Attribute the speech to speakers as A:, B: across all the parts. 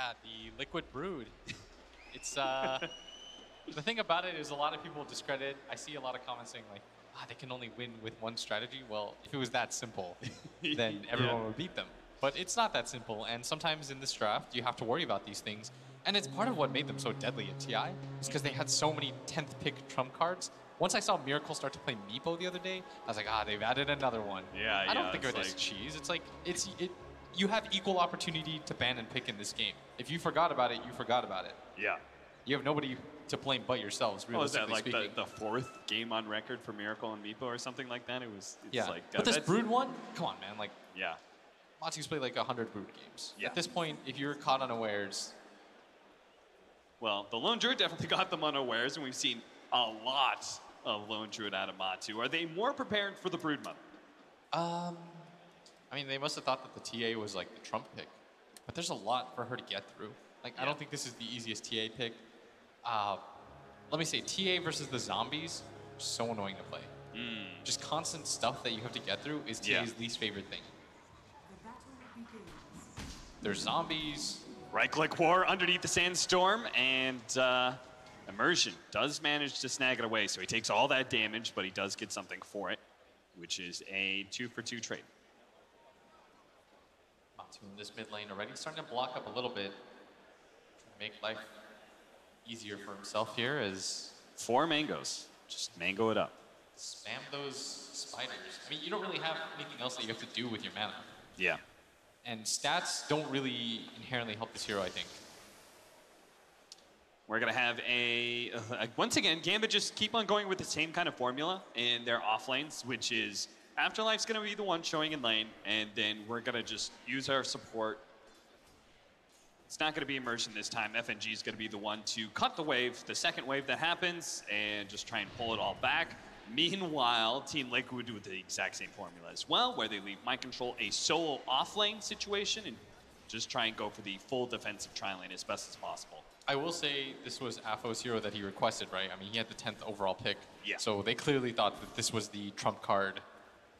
A: Yeah, the Liquid Brood. It's the thing about it is a lot of people discredit. I see a lot of comments saying like, they can only win with one strategy. Well, if it was that simple, then everyone would beat them. But it's not that simple, and sometimes in this draft, you have to worry about these things. And it's part of what made them so deadly at TI, is because they had so many 10th pick trump cards. Once I saw Miracle start to play Meepo the other day, I was like, they've added another one. I don't think of it as cheese. It's like, you have equal opportunity to ban and pick in this game. If you forgot about it, you forgot about it.
B: Yeah.
A: You have nobody to blame but yourselves, realistically
B: is that like
A: speaking.
B: the fourth game on record for Miracle and Meepo or something like that? It's like...
A: But this Brood one, come on, man. Like,
B: yeah.
A: Matsu's played like 100 Brood games.
B: Yeah.
A: At this point, if you're caught unawares...
B: Well, the Lone Druid definitely got them unawares, and we've seen a lot of Lone Druid out of Matsu. Are they more prepared for the Brood Mother?
A: I mean, they must have thought that the TA was like the trump pick. But there's a lot for her to get through. Like, I don't think this is the easiest TA pick. Let me say, TA versus the zombies, so annoying to play. Just constant stuff that you have to get through is TA's least favorite thing. There's zombies.
B: Right-click war underneath the sandstorm, and Immersion does manage to snag it away, so he takes all that damage, but he does get something for it, which is a 2-for-2 trade.
A: Matsu in this mid lane already starting to block up a little bit, trying to make life easier for himself here as
B: 4 mangoes. Just mango it up.
A: Spam those spiders. I mean, you don't really have anything else that you have to do with your mana.
B: Yeah.
A: And stats don't really inherently help this hero, I think.
B: We're going to have once again, Gambit just keep on going with the same kind of formula in their off lanes, which is Afterlife's going to be the one showing in lane, and then we're going to just use our support. It's not going to be Immersion this time. FNG is going to be the one to cut the wave, the second wave that happens, and just try and pull it all back. Meanwhile, Team Liquid with the exact same formula as well, where they leave Mind Control a solo off-lane situation and just try and go for the full defensive tri-lane as best as possible.
A: I will say this was Afo's hero that he requested, right? I mean, he had the 10th overall pick.
B: Yeah.
A: So they clearly thought that this was the trump card.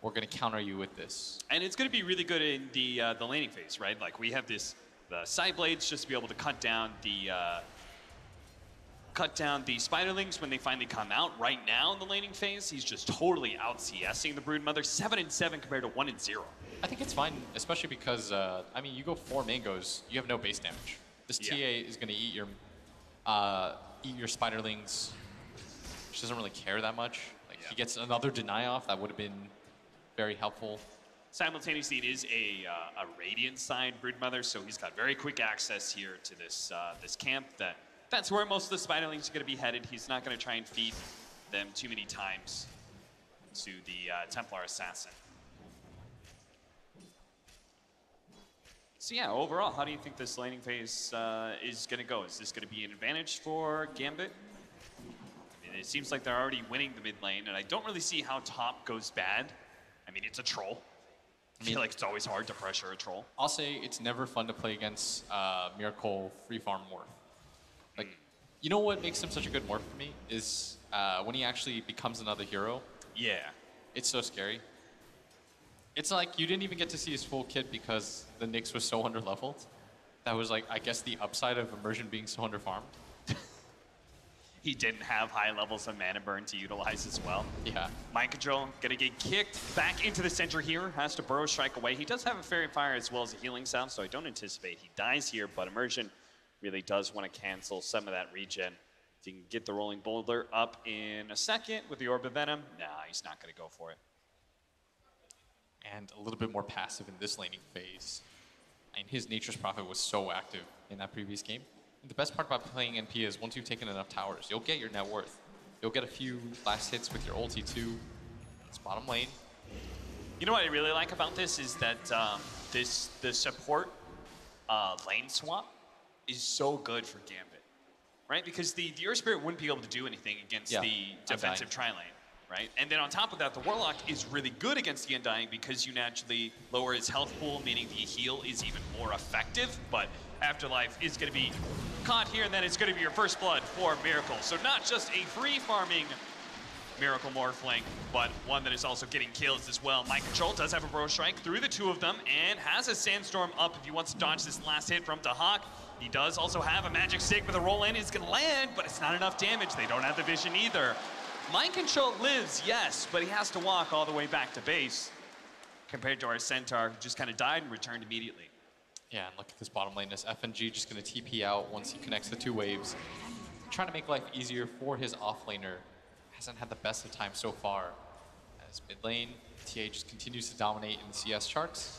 A: We're going to counter you with this.
B: And it's going to be really good in the laning phase, right? Like, we have the side blades just to be able to cut down the Spiderlings when they finally come out. Right now in the laning phase, he's just totally out CSing the Broodmother. 7-7 compared to 1-0.
A: I think it's fine, especially because, I mean, you go 4 mangoes, you have no base damage. This TA is going to eat your Spiderlings. She doesn't really care that much. Like, he gets another deny off, that would have been very helpful.
B: Simultaneously, it is a Radiant side Broodmother, so he's got very quick access here to this camp. That's where most of the Spiderlings are going to be headed. He's not going to try and feed them too many times to the Templar Assassin. So yeah, overall, how do you think this laning phase is going to go? Is this going to be an advantage for Gambit? I mean, it seems like they're already winning the mid lane, and I don't really see how top goes bad. I mean, it's a troll. I feel like it's always hard to pressure a troll.
A: I'll say it's never fun to play against Miracle free farm morph. Like, you know what makes him such a good morph for me is when he actually becomes another hero.
B: Yeah.
A: It's so scary. It's like you didn't even get to see his full kit because the Nyx was so underleveled. That was like, I guess, the upside of Immersion being so underfarmed.
B: He didn't have high levels of mana burn to utilize as well.
A: Yeah.
B: Mind Control gonna get kicked back into the center here. Has to burrow strike away. He does have a Fairy Fire as well as a healing sound, so I don't anticipate he dies here, but Immersion really does want to cancel some of that regen. If he can get the Rolling Boulder up in a second with the Orb of Venom, nah, he's not going to go for it.
A: And a little bit more passive in this laning phase. And his Nature's Prophet was so active in that previous game. And the best part about playing NP is once you've taken enough towers, you'll get your net worth. You'll get a few last hits with your ulti too. It's bottom lane.
B: You know what I really like about this is that the support lane swap is so good for Gambit, right? Because the Earth Spirit wouldn't be able to do anything against the defensive tri-lane, right? And then on top of that, the Warlock is really good against the Undying because you naturally lower his health pool, meaning the heal is even more effective, but Afterlife is going to be caught here, and then it's going to be your first blood for Miracle. So not just a free farming Miracle Morphling, but one that is also getting kills as well. Mind Control does have a Burrow Strike through the two of them and has a Sandstorm up if he wants to dodge this last hit from Dahak. He does also have a magic stick with a roll in. It's gonna land, but it's not enough damage. They don't have the vision either. Mind control lives, yes, but he has to walk all the way back to base compared to our Centaur, who just kind of died and returned immediately.
A: Yeah, and look at this bottom lane. This FNG just going to TP out once he connects the 2 waves. Trying to make life easier for his offlaner. Hasn't had the best of time so far. As mid lane, TA just continues to dominate in the CS charts.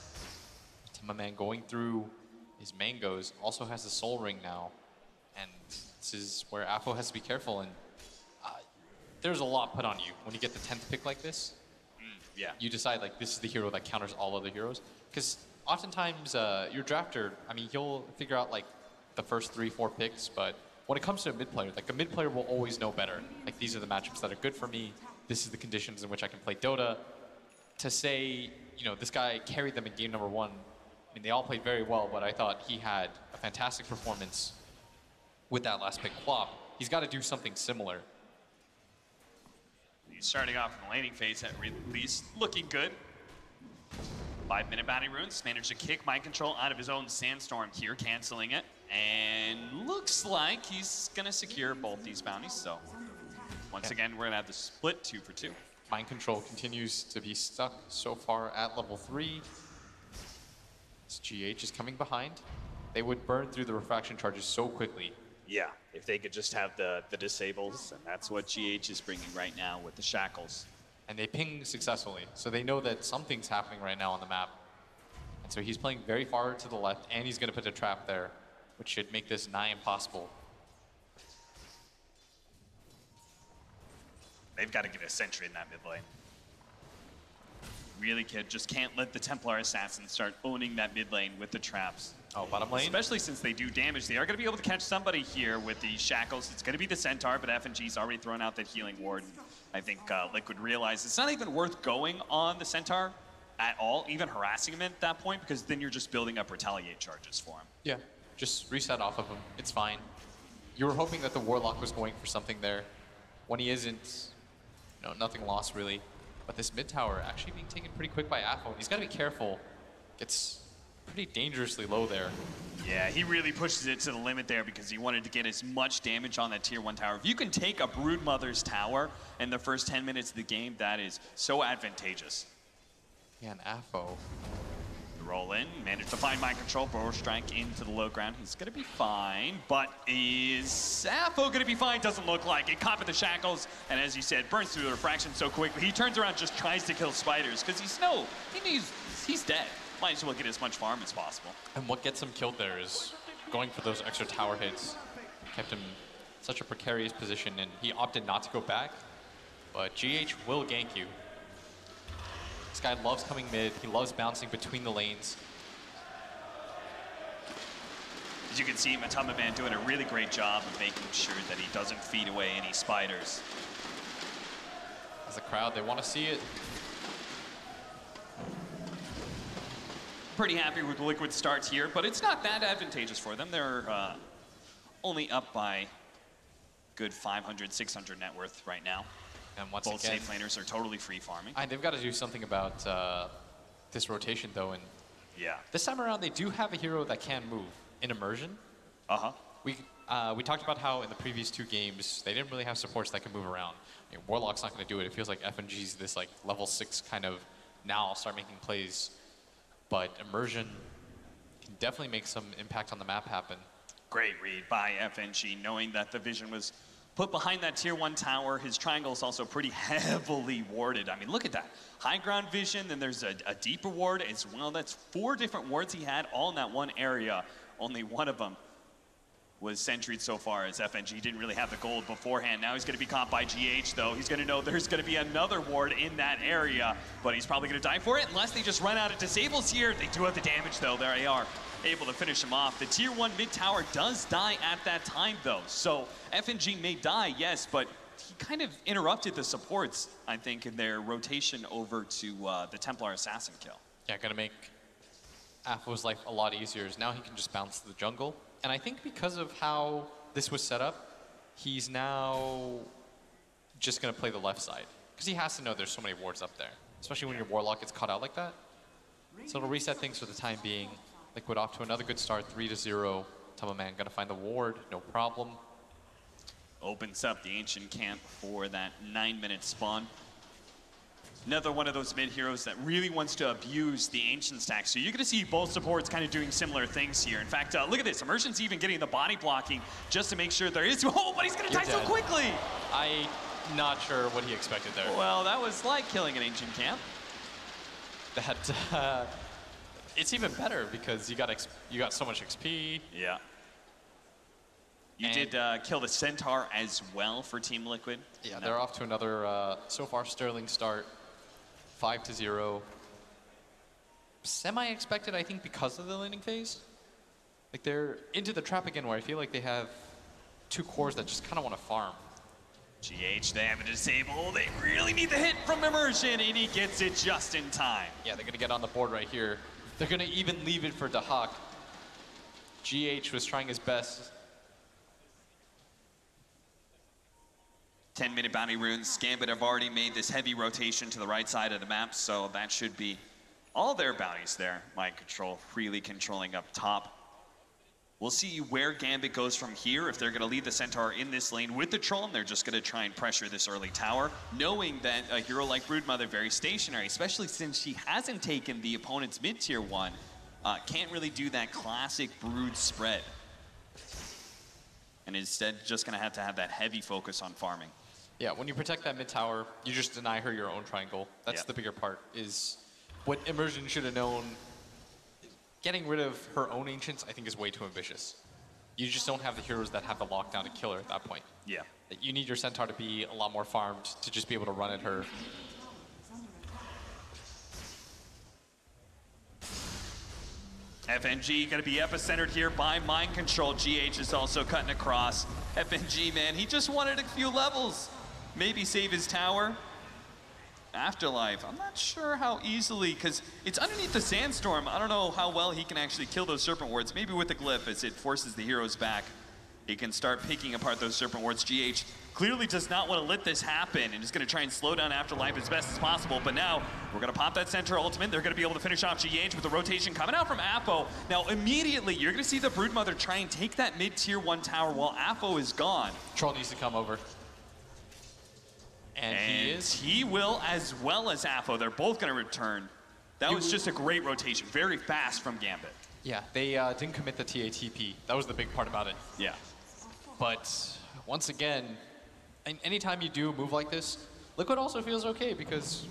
A: My man going through his mangoes, also has the soul ring now. And this is where Afo has to be careful. And there's a lot put on you when you get the 10th pick like this.
B: Yeah.
A: You decide like this is the hero that counters all other heroes. Because oftentimes your drafter, I mean, he'll figure out like the first 3-4 picks, but when it comes to a mid player, like a mid player will always know better. Like these are the matchups that are good for me. This is the conditions in which I can play Dota. To say, you know, this guy carried them in game number 1. I mean, they all played very well, but I thought he had a fantastic performance with that last pick flop. He's got to do something similar.
B: He's starting off in the laning phase at least looking good. 5-minute bounty runes, managed to kick mind control out of his own sandstorm here, canceling it. And looks like he's gonna secure both these bounties, so once again, we're gonna have the split 2 for 2.
A: Mind control continues to be stuck so far at level 3. This GH is coming behind. They would burn through the refraction charges so quickly.
C: Yeah, if they could just have the disables, and that's what GH is bringing right now with the shackles.
A: And they ping successfully, so they know that something's happening right now on the map. And so he's playing very far to the left, and he's going to put a trap there, which should make this nigh impossible.
B: They've got to get a sentry in that mid lane. Really just can't let the Templar Assassins start owning that mid lane with the traps.
A: Oh, bottom lane?
B: Especially since they do damage. They are going to be able to catch somebody here with the shackles. It's going to be the Centaur, but FNG's already thrown out that healing ward. I think Liquid realized it's not even worth going on the Centaur at all, even harassing him at that point, because then you're just building up retaliate charges for him.
A: Yeah, just reset off of him. It's fine. You were hoping that the Warlock was going for something there. When he isn't, you know, nothing lost really. But this mid tower actually being taken pretty quick by Afo. He's got to be careful. Gets pretty dangerously low there.
B: Yeah, he really pushes it to the limit there because he wanted to get as much damage on that tier 1 tower. If you can take a Broodmother's tower in the first 10 minutes of the game, that is so advantageous.
A: Yeah, and Afo.
B: Roll in, managed to find mind control, Burrow Strike into the low ground. He's gonna be fine, but is Afo gonna be fine? Doesn't look like it. Caught with the shackles, and as you said, burns through the refraction so quickly. He turns around, just tries to kill spiders, because he's dead. Might as well get as much farm as possible.
A: And what gets him killed there is going for those extra tower hits. Kept him in such a precarious position, and he opted not to go back. But GH will gank you. This guy loves coming mid. He loves bouncing between the lanes.
B: As you can see, Matama Man doing a really great job of making sure that he doesn't feed away any spiders.
A: As a crowd, they want to see it.
B: Pretty happy with Liquid starts here, but it's not that advantageous for them. They're only up by good 500, 600 net worth right now.
A: And once
B: Both
A: again,
B: safe laners are totally free farming.
A: they've got to do something about this rotation, though. And
B: Yeah.
A: this time around, they do have a hero that can move in immersion.
B: Uh-huh.
A: We talked about how in the previous 2 games, they didn't really have supports that can move around. I mean, Warlock's not going to do it. It feels like FNG's this like level 6 kind of now I'll start making plays. But immersion can definitely make some impact on the map happen.
B: Great read by FNG, knowing that the vision was put behind that tier 1 tower. His triangle is also pretty heavily warded. I mean, look at that. High ground vision, then there's a deeper ward as well. That's 4 different wards he had all in that one area. Only one of them was sentryed so far, as FNG didn't really have the gold beforehand. Now he's going to be caught by GH, though. He's going to know there's going to be another ward in that area, but he's probably going to die for it unless they just run out of disables here. They do have the damage, though. There they are, able to finish him off. The tier 1 mid tower does die at that time, though. So FNG may die, yes, but he kind of interrupted the supports, I think, in their rotation over to the Templar Assassin kill.
A: Yeah, going to make Afo's life a lot easier. Is now he can just bounce to the jungle. And I think because of how this was set up, he's now just going to play the left side. Because he has to know there's so many wards up there. Especially when your Warlock gets caught out like that. So it'll reset things for the time being. Liquid off to another good start, 3-0. Man gonna find the ward, no problem.
C: Opens up the Ancient Camp for that 9-minute spawn. Another one of those mid heroes that really wants to abuse the Ancient stack. So you're going to see both supports kind of doing similar things here. In fact, look at this. Immersion's even getting the body blocking just to make sure there is. Oh, but he's going to die so quickly.
A: I'm not sure what he expected there.
C: Well, that was like killing an Ancient Camp.
A: That it's even better because you got so much XP.
C: Yeah. You did kill the Centaur as well for Team Liquid.
A: Yeah, they're off to another, so far, sterling start. 5-0. Semi-expected, I think, because of the laning phase. Like, they're into the trap again, where I feel like they have 2 cores that just kind of want to farm.
C: GH, they have a disable. They really need the hit from Immersion, and he gets it just in time.
A: Yeah, they're going to get on the board right here. They're going to even leave it for Dahak. GH was trying his best.
C: 10-minute bounty runes. Gambit have already made this heavy rotation to the right side of the map, so that should be all their bounties there. Mind control, freely controlling up top. We'll see where Gambit goes from here. If they're going to leave the Centaur in this lane with the Troll, and they're just going to try and pressure this early tower, knowing that a hero like Broodmother, very stationary, especially since she hasn't taken the opponent's mid-tier one, can't really do that classic Brood spread. And instead, just going to have that heavy focus on farming.
A: Yeah, when you protect that mid tower, you just deny her your own triangle. That's the bigger part, is what Immersion should have known. Getting rid of her own Ancients, I think, is way too ambitious. You just don't have the heroes that have the lockdown to kill her at that point.
C: Yeah.
A: You need your Centaur to be a lot more farmed to just be able to run at her.
C: FNG going to be epicentered here by Mind Control. GH is also cutting across. FNG, man, he just wanted a few levels. Maybe save his tower. Afterlife, I'm not sure how easily, because it's underneath the Sandstorm. I don't know how well he can actually kill those Serpent Wards. Maybe with the Glyph, as it forces the heroes back, he can start picking apart those Serpent Wards. GH clearly does not want to let this happen and is going to try and slow down Afterlife as best as possible. But now we're going to pop that Centaur ultimate. They're going to be able to finish off GH with the rotation coming out from Apo. Now immediately you're going to see the Broodmother try and take that mid-tier 1 tower while Apo is gone.
A: Troll needs to come over. And he is.
C: He will, as well as Apo. They're both going to return. That was just a great rotation. Very fast from Gambit.
A: Yeah, they didn't commit the TATP. That was the big part about it.
C: Yeah.
A: But once again, anytime you do a move like this, Liquid also feels okay because,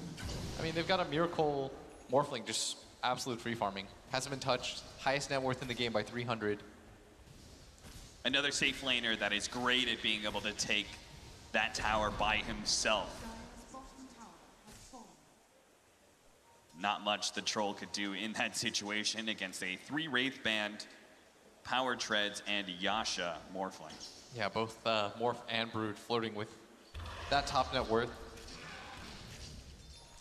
A: I mean, they've got a Miracle Morphling, just absolute free farming. Hasn't been touched. Highest net worth in the game by 300.
C: Another safe laner that is great at being able to take that tower by himself. Not much the Troll could do in that situation against a 3 Wraith Band, Power Treads, and Yasha Morphling.
A: Yeah, both Morph and Brood floating with that top net worth.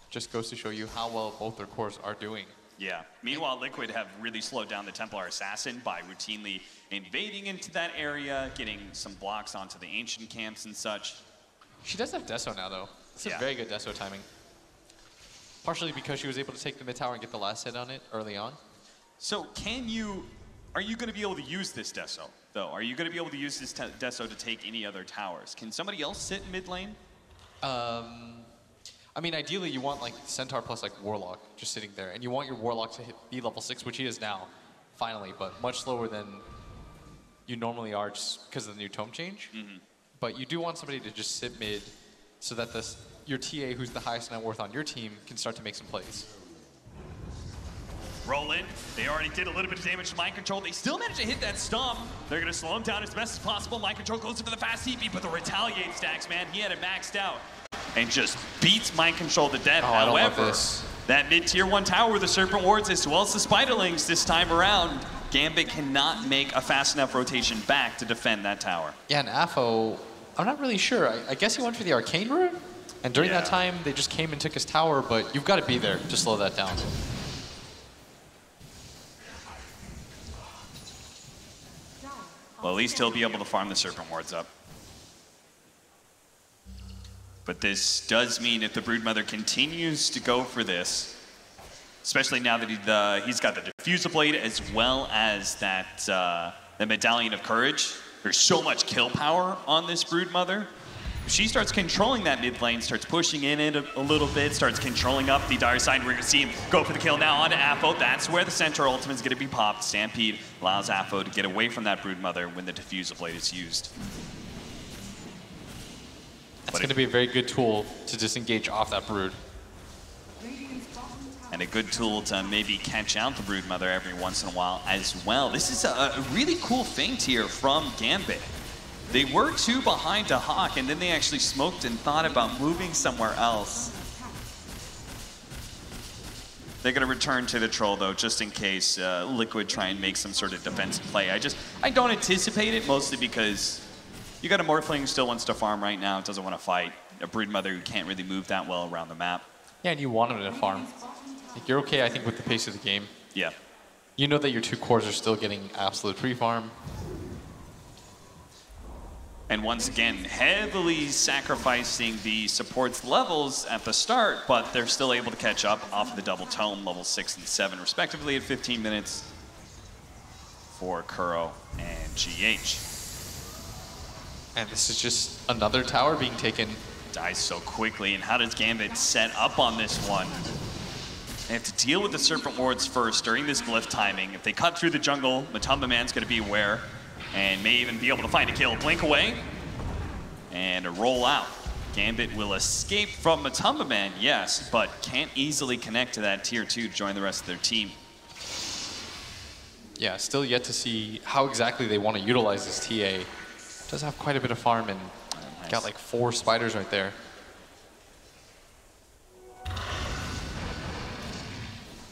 A: Just goes to show you how well both their cores are doing.
C: Yeah. Meanwhile, Liquid have really slowed down the Templar Assassin by routinely invading into that area, getting some blocks onto the Ancient camps and such.
A: She does have Deso now, though. This is very good Deso timing. Partially because she was able to take the mid tower and get the last hit on it early on.
C: So are you going to be able to use this Deso, though? Are you going to be able to use this Deso to take any other towers? Can somebody else sit in mid lane?
A: I mean, ideally, you want like Centaur plus like Warlock just sitting there, and you want your Warlock to be level 6, which he is now, finally, but much slower than you normally are just because of the new tome change. But you do want somebody to just sit mid so that your TA, who's the highest net worth on your team, can start to make some plays.
C: Roll in. They already did a little bit of damage to Mind Control. They still managed to hit that stomp. They're going to slow him down as best as possible. Mind Control goes in for the fast TP, but the retaliate stacks, man, he had it maxed out. And just beats Mind Control to death. However, that mid-tier 1 tower with the Serpent Wards as well as the Spiderlings this time around, Gambit cannot make a fast enough rotation back to defend that tower.
A: Yeah, and Afo, I'm not really sure. I guess he went for the Arcane Rune, and during that time, they just came and took his tower, but you've got to be there to slow that down.
C: Well, at least he'll be able to farm the Serpent Wards up. But this does mean if the Broodmother continues to go for this, especially now that he's got the Diffuser Blade as well as that the Medallion of Courage. There's so much kill power on this Broodmother. She starts controlling that mid lane, starts pushing in it a little bit, starts controlling up the Dire side. We're going to see him go for the kill now onto Afo. That's where the center ultimate is going to be popped. Stampede allows Afo to get away from that Broodmother when the Diffuser Blade is used.
A: That's going to be a very good tool to disengage off that Brood.
C: And a good tool to maybe catch out the Broodmother every once in a while as well. This is a really cool feint here from Gambit. They were 2 behind to Hawk, and then they actually smoked and thought about moving somewhere else. They're going to return to the Troll, though, just in case Liquid try and make some sort of defensive play. I don't anticipate it, mostly because you got a Morphling who still wants to farm right now, doesn't want to fight. A Broodmother who can't really move that well around the map.
A: Yeah, and you want him to farm. Like, you're okay, I think, with the pace of the game.
C: Yeah.
A: You know that your 2 cores are still getting absolute pre-farm.
C: And once again, heavily sacrificing the support's levels at the start, but they're still able to catch up off of the double tome, level 6 and 7, respectively, at 15 minutes for Kuro and GH.
A: And this is just another tower being taken.
C: Dies so quickly, and how does Gambit set up on this one? They have to deal with the Serpent Wards first during this glyph timing. If they cut through the jungle, Matumba Man's going to be aware and may even be able to find a kill. Blink away and a roll out. Gambit will escape from Matumba Man, yes, but can't easily connect to that tier 2 to join the rest of their team.
A: Yeah, still yet to see how exactly they want to utilize this TA. Does have quite a bit of farm and
C: nice.
A: Got like 4 spiders right there.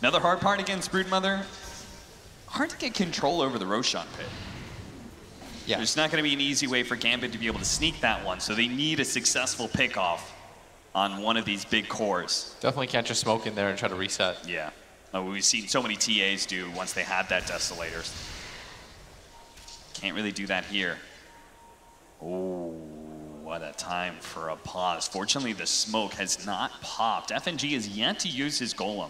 C: Another hard part against Broodmother, hard to get control over the Roshan pit.
A: Yeah.
C: There's not going to be an easy way for Gambit to be able to sneak that one, so they need a successful pickoff on one of these big cores.
A: Definitely can't just smoke in there and try to reset.
C: Yeah. We've seen so many TAs do once they had that Desolator. Can't really do that here. Oh, what a time for a pause. Fortunately, the smoke has not popped. FNG is yet to use his Golem.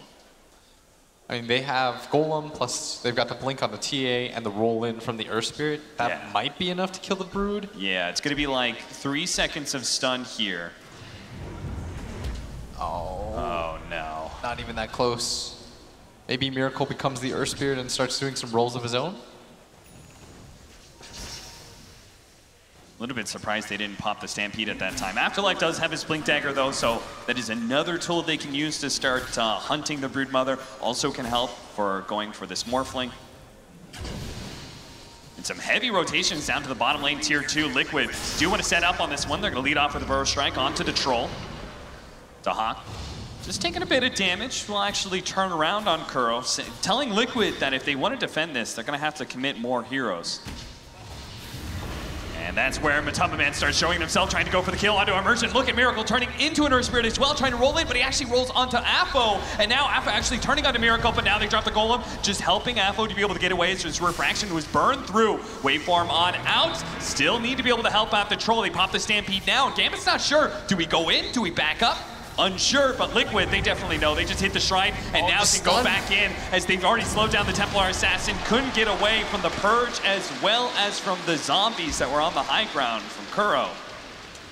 A: I mean, they have Golem, plus they've got the blink on the TA and the roll in from the Earth Spirit. That might be enough to kill the Brood.
C: Yeah, it's going to be like 3 seconds of stun here. Oh, no.
A: Not even that close. Maybe Miracle becomes the Earth Spirit and starts doing some rolls of his own.
C: A little bit surprised they didn't pop the Stampede at that time. Afterlife does have his Blink Dagger, though, so that is another tool they can use to start hunting the Broodmother. Also can help for going for this Morphling. And some heavy rotations down to the bottom lane, tier 2. Liquid do want to set up on this one. They're going to lead off with a Burrow Strike onto the Troll. To Hawk. Just taking a bit of damage. Will actually turn around on Kuro, telling Liquid that if they want to defend this, they're going to have to commit more heroes. And that's where Matumba Man starts showing himself, trying to go for the kill onto Emergent. Look at Miracle turning into an Earth Spirit as well, trying to roll in, but he actually rolls onto Afo. And now Afo actually turning onto Miracle, but now they drop the Golem, just helping Afo to be able to get away as his refraction was burned through. Waveform on out. Still need to be able to help out the Troll. They pop the Stampede now. Gambit's not sure. Do we go in? Do we back up? Unsure, but Liquid, they definitely know. They just hit the Shrine and now can go back in as they've already slowed down the Templar Assassin. Couldn't get away from the Purge as well as from the zombies that were on the high ground from Kuro.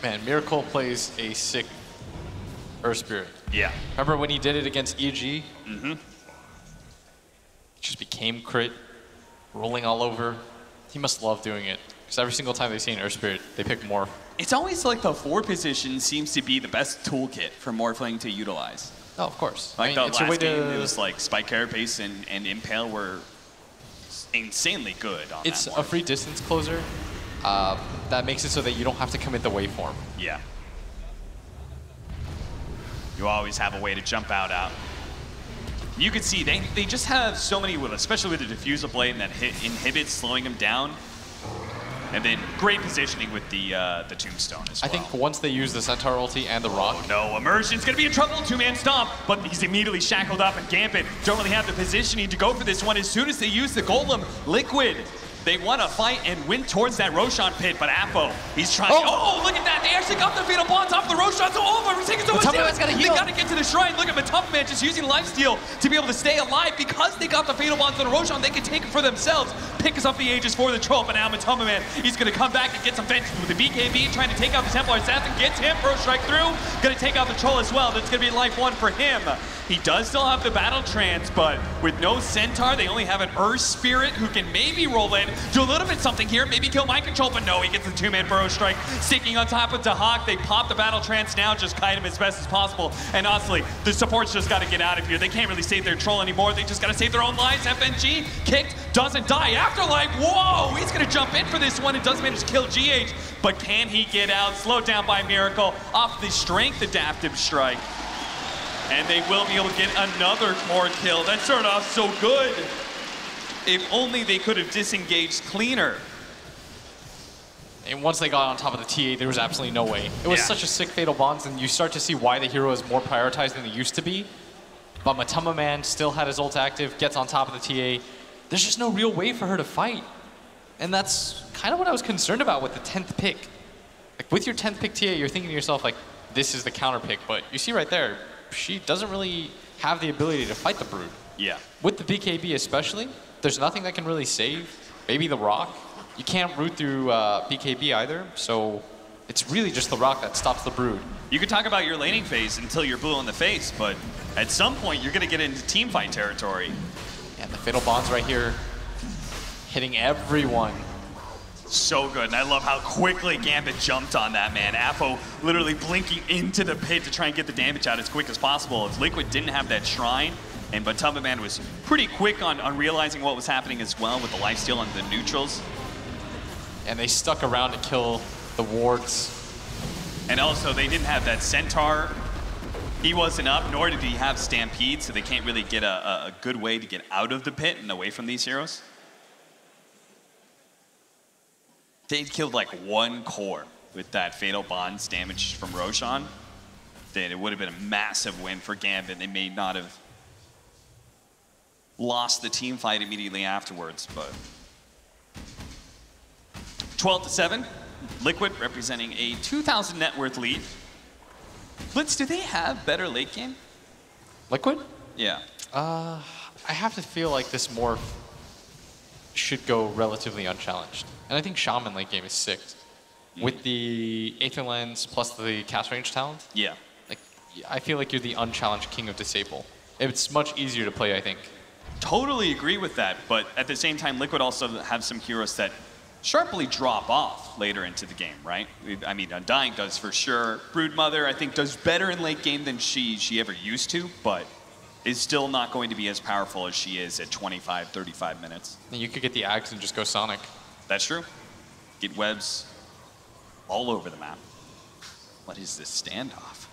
A: Man, Miracle plays a sick Earth Spirit.
C: Yeah.
A: Remember when he did it against EG?
C: Mm-hmm.
A: It just became crit, rolling all over. He must love doing it. Because every single time they see an Earth Spirit, they pick Morph.
C: It's always like the 4 position seems to be the best toolkit for Morphling to utilize.
A: Oh, of course.
C: Like
A: I mean,
C: the
A: it's
C: last
A: a way
C: game,
A: to...
C: it was like Spike Carapace and Impale were insanely good on
A: It's
C: that
A: a free distance closer that makes it so that you don't have to commit the waveform.
C: Yeah. You always have a way to jump out. You can see they just have so many, especially with the Diffuser Blade and that inhibits slowing them down. And then great positioning with the Tombstone as well.
A: I think once they use the Centaur ulti and the Rock.
C: Oh no, Immersion's gonna be in trouble, 2-man stomp, but he's immediately shackled up, and Gambit don't really have the positioning to go for this one. As soon as they use the Golem, Liquid They want to fight and win towards that Roshan pit, but Apo, he's trying. Oh, look at that. They actually got the fatal bonds off the Roshan. So over. We're taking so much damage. They got to get to the shrine. Look at Matuma just using lifesteal to be able to stay alive because they got the fatal bonds on the Roshan. They can take it for themselves. Pick us up the Aegis for the troll, but now Matuma, he's going to come back and get some vengeance with the BKB, trying to take out the Templar Assassin. Gets him. First strike through. Going to take out the troll as well. That's going to be life 1 for him. He does still have the battle trance, but with no Centaur, they only have an Earth Spirit who can maybe roll in, do a little bit something here, maybe kill mind control, but no, he gets the 2-man burrow strike, sticking on top of Dahak. They pop the battle trance now, just kite him as best as possible. And honestly, the supports just got to get out of here. They can't really save their troll anymore. They just got to save their own lives. FNG kicked, doesn't die. Afterlife, whoa, he's going to jump in for this one and does manage to kill GH, but can he get out? Slowed down by Miracle off the strength adaptive strike. And they will be able to get another core kill. That started off so good. If only they could have disengaged cleaner.
A: And once they got on top of the TA, there was absolutely no way. It was such a sick fatal bonds, and you start to see why the hero is more prioritized than it used to be. But Matuma still had his ult active, gets on top of the TA. There's just no real way for her to fight. And that's kind of what I was concerned about with the 10th pick. Like with your 10th pick TA, you're thinking to yourself, like, this is the counter pick. But you see right there, she doesn't really have the ability to fight the Brood.
C: Yeah.
A: With the BKB especially, there's nothing that can really save. Maybe the Rock. You can't root through BKB either, so it's really just the Rock that stops the Brood.
C: You can talk about your laning phase until you're blue in the face, but at some point you're going to get into team fight territory.
A: And the fatal bonds right here, hitting everyone.
C: So good, and I love how quickly Gambit jumped on that, man. Apo literally blinking into the pit to try and get the damage out as quick as possible. If Liquid didn't have that shrine, and Matuma was pretty quick on realizing what was happening as well with the lifesteal on the neutrals.
A: And they stuck around to kill the wards.
C: And also, they didn't have that Centaur. He wasn't up, nor did he have Stampede, so they can't really get a good way to get out of the pit and away from these heroes. They killed like 1 core with that Fatal Bonds damage from Roshan. Then it would have been a massive win for Gambit. They may not have lost the team fight immediately afterwards, but 12-7, Liquid representing a 2,000 net worth lead. Blitz, do they have better late game?
A: Liquid?
C: Yeah.
A: I have to feel like this morph should go relatively unchallenged. And I think Shaman late game is sick. With the Aether Lens plus the cast range talent.
C: Yeah.
A: Like, I feel like you're the unchallenged king of Disable. It's much easier to play, I think.
C: Totally agree with that, but at the same time, Liquid also have some heroes that sharply drop off later into the game, right? I mean, Undying does for sure. Broodmother, I think, does better in late game than she ever used to, but is still not going to be as powerful as she is at 25, 35 minutes.
A: And you could get the Axe and just go Sonic.
C: That's true. Get webs all over the map. What is this standoff?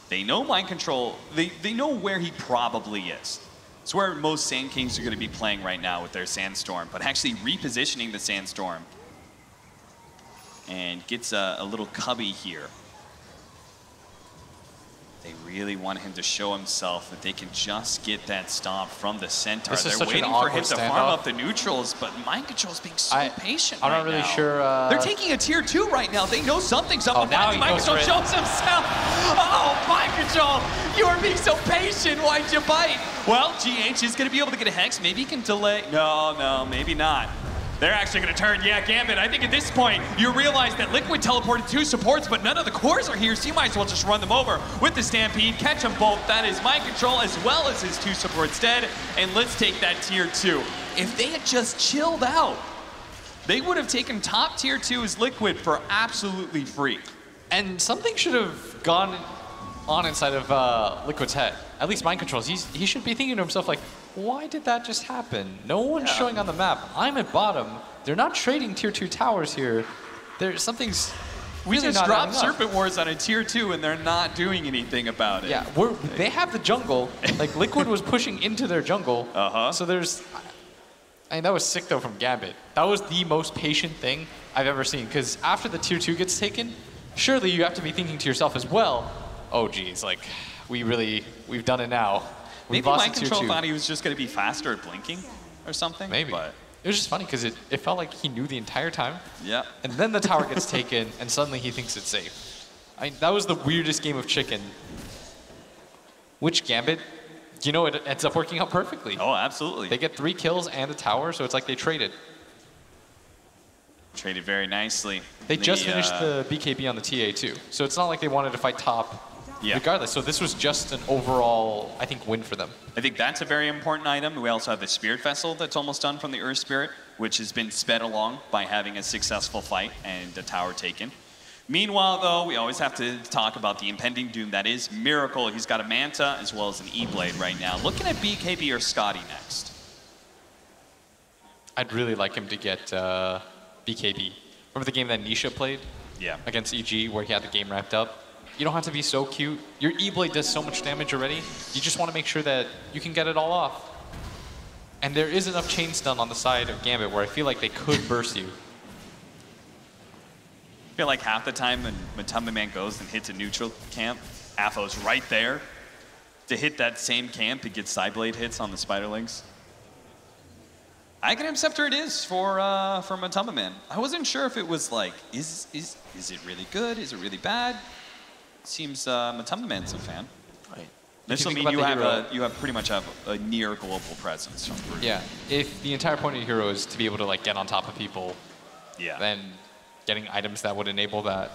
C: They know mind control. They know where he probably is. It's where most Sand Kings are going to be playing right now with their Sandstorm, but actually repositioning the Sandstorm. And gets a little cubby here. They really want him to show himself that they can just get that stomp from the Centaur. They're waiting for him to farm up the neutrals, but mind control's being so patient
A: I'm not really sure.
C: They're taking a tier 2 right now. They know something's up. But now mind control shows himself. Oh, mind control, you are being so patient. Why'd you bite? Well, GH is going to be able to get a Hex. Maybe he can delay. No, maybe not. They're actually going to turn, Gambit. I think at this point, you realize that Liquid teleported 2 supports, but none of the cores are here, so you might as well just run them over with the Stampede, catch them both. That is mind control as well as his 2 supports dead, and let's take that tier 2. If they had just chilled out, they would have taken top tier 2 as Liquid for absolutely free.
A: And something should have gone on inside of Liquid's head. At least mind controls. He should be thinking to himself, like, why did that just happen? No one's showing on the map. I'm at bottom. They're not trading tier 2 towers here. Something's really
C: we just
A: not
C: dropped Serpent Wars on a tier 2 and they're not doing anything about it.
A: Yeah, they have the jungle. Like, Liquid was pushing into their jungle. So I mean, that was sick though from Gambit. That was the most patient thing I've ever seen. Because after the tier 2 gets taken, surely you have to be thinking to yourself as well, oh geez, like, we've done it now.
C: Maybe mind control thought he was just going to be faster at blinking or something.
A: Maybe.
C: But
A: It was just funny because it felt like he knew the entire time.
C: Yeah.
A: And then the tower gets taken, and suddenly he thinks it's safe. That was the weirdest game of chicken. Which Gambit, you know, it ends up working out perfectly.
C: Oh, absolutely.
A: They get 3 kills and a tower, so it's like they traded.
C: Traded very nicely.
A: They just finished the BKB on the TA too, so it's not like they wanted to fight top regardless. So this was just an overall, I think, win for them.
C: I think that's a very important item. We also have the Spirit Vessel that's almost done from the Earth Spirit, which has been sped along by having a successful fight and a tower taken. Meanwhile, though, we always have to talk about the impending doom that is Miracle. He's got a Manta as well as an E-Blade right now. Looking at BKB or Scotty next.
A: I'd really like him to get BKB. Remember the game that Nisha played?
C: Yeah.
A: Against EG where he had the game wrapped up? You don't have to be so cute. Your E-Blade does so much damage already. You just want to make sure that you can get it all off. And there is enough chain stun on the side of Gambit where I feel like they could burst you.
C: I feel like half the time when Matumba Man goes and hits a neutral camp, Afo's right there to hit that same camp. He gets side blade hits on the Spiderlings. Aghanim Scepter it is for Matumba Man. I wasn't sure if it was like, is it really good? Is it really bad? It seems Matumba Man's a fan.
A: Right.
C: This will mean you pretty much have a near global presence.
A: Yeah. If the entire point of your hero is to be able to like get on top of people, then getting items that would enable that.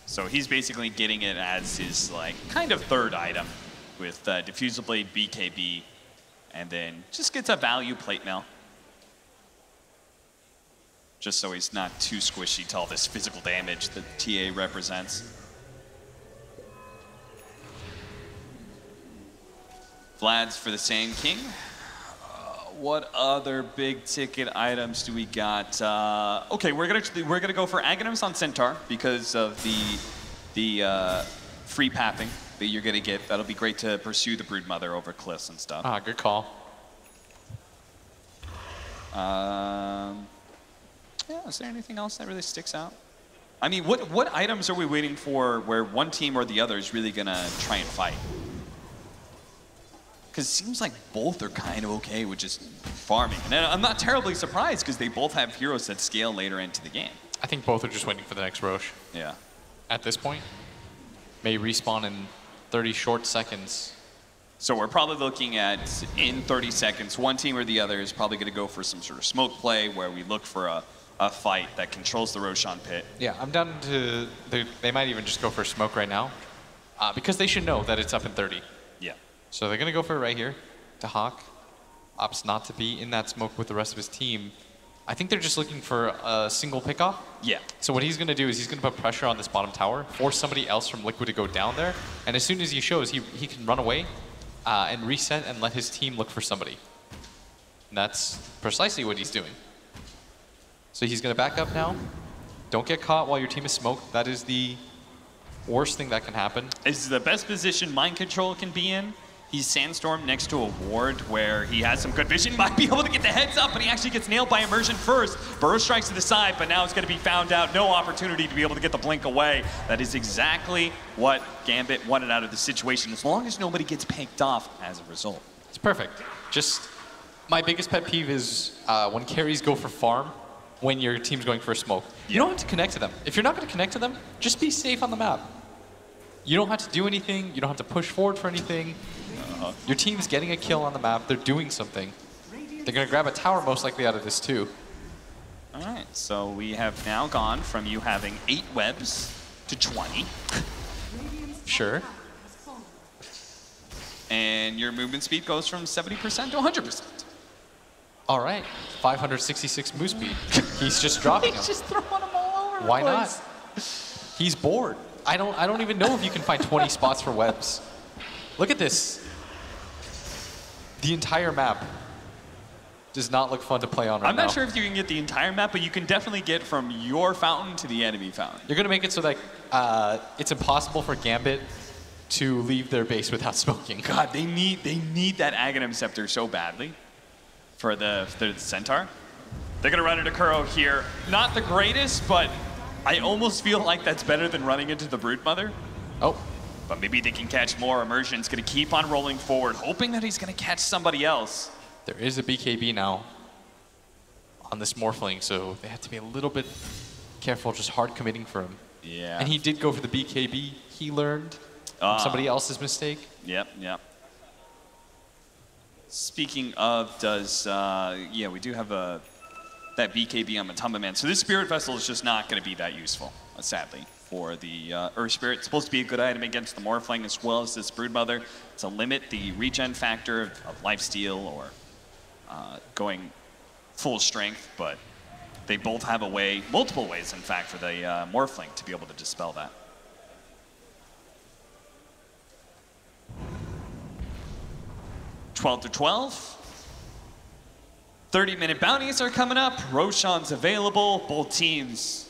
C: So he's basically getting it as his like kind of third item with Diffusal Blade, BKB, and then just gets a value plate mail. Just so he's not too squishy to all this physical damage that TA represents. Vlad's for the Sand King. What other big ticket items do we got? Okay, we're gonna go for Aghanims on Centaur because of the free pathing that you're gonna get. That'll be great to pursue the Broodmother over cliffs and stuff.
A: Good call.
C: Yeah, is there anything else that really sticks out? I mean, what items are we waiting for where one team or the other is really gonna try and fight? Because it seems like both are kind of okay with just farming. And I'm not terribly surprised because they both have heroes that scale later into the game.
A: I think both are just waiting for the next Roche.
C: Yeah.
A: At this point, may respawn in 30 short seconds.
C: So we're probably looking at, in 30 seconds, one team or the other is probably going to go for some sort of smoke play where we look for a fight that controls the Roshan pit.
A: Yeah, I'm down to, they might even just go for smoke right now because they should know that it's up in 30.
C: Yeah.
A: So they're going to go for it right here to Hawk. Opts not to be in that smoke with the rest of his team. I think they're just looking for a single pickoff.
C: Yeah.
A: So what he's going to do is he's going to put pressure on this bottom tower, force somebody else from Liquid to go down there, and as soon as he shows, he can run away and reset and let his team look for somebody. And that's precisely what he's doing. So he's going to back up now. Don't get caught while your team is smoked. That is the worst thing that can happen.
C: This is the best position Mind Control can be in. He's Sandstorm next to a ward where he has some good vision. Might be able to get the heads up, but he actually gets nailed by Immersion first. Burrow strikes to the side, but now it's going to be found out. No opportunity to be able to get the blink away. That is exactly what Gambit wanted out of the situation, as long as nobody gets picked off as a result.
A: It's perfect. Just my biggest pet peeve is when carries go for farm when your team's going for a smoke. You don't have to connect to them. If you're not going to connect to them, just be safe on the map. You don't have to do anything. You don't have to push forward for anything. Your team's getting a kill on the map. They're doing something. They're going to grab a tower most likely out of this too.
C: All right, so we have now gone from you having 8 webs to 20.
A: Sure.
C: And your movement speed goes from 70% to 100%.
A: All right, 566 move speed. He's just dropping them.
C: He's just throwing them all over.
A: Why not? He's bored. I don't even know if you can find 20 spots for webs. Look at this. The entire map does not look fun to play on right now.
C: I'm not sure if you can get the entire map, but you can definitely get from your fountain to the enemy fountain.
A: You're going to make it so that it's impossible for Gambit to leave their base without smoking.
C: God, they need that Aghanim Scepter so badly for the Centaur. They're going to run into Kuro here. Not the greatest, but I almost feel like that's better than running into the Broodmother.
A: Oh.
C: But maybe they can catch more. Immersion's going to keep on rolling forward, hoping that he's going to catch somebody else.
A: There is a BKB now on this Morphling, so they have to be a little bit careful, just hard committing for him.
C: Yeah.
A: And he did go for the BKB. He learned from somebody else's mistake.
C: Yep, yep. Speaking of, yeah, we do have that BKB on Matumba Man. So this Spirit Vessel is just not going to be that useful, sadly, for the Earth Spirit. It's supposed to be a good item against the Morphling as well as this Broodmother to limit the regen factor of lifesteal or going full strength, but they both have a way, multiple ways, in fact, for the Morphling to be able to dispel that. (12 to 12). 30-minute bounties are coming up. Roshan's available. Both teams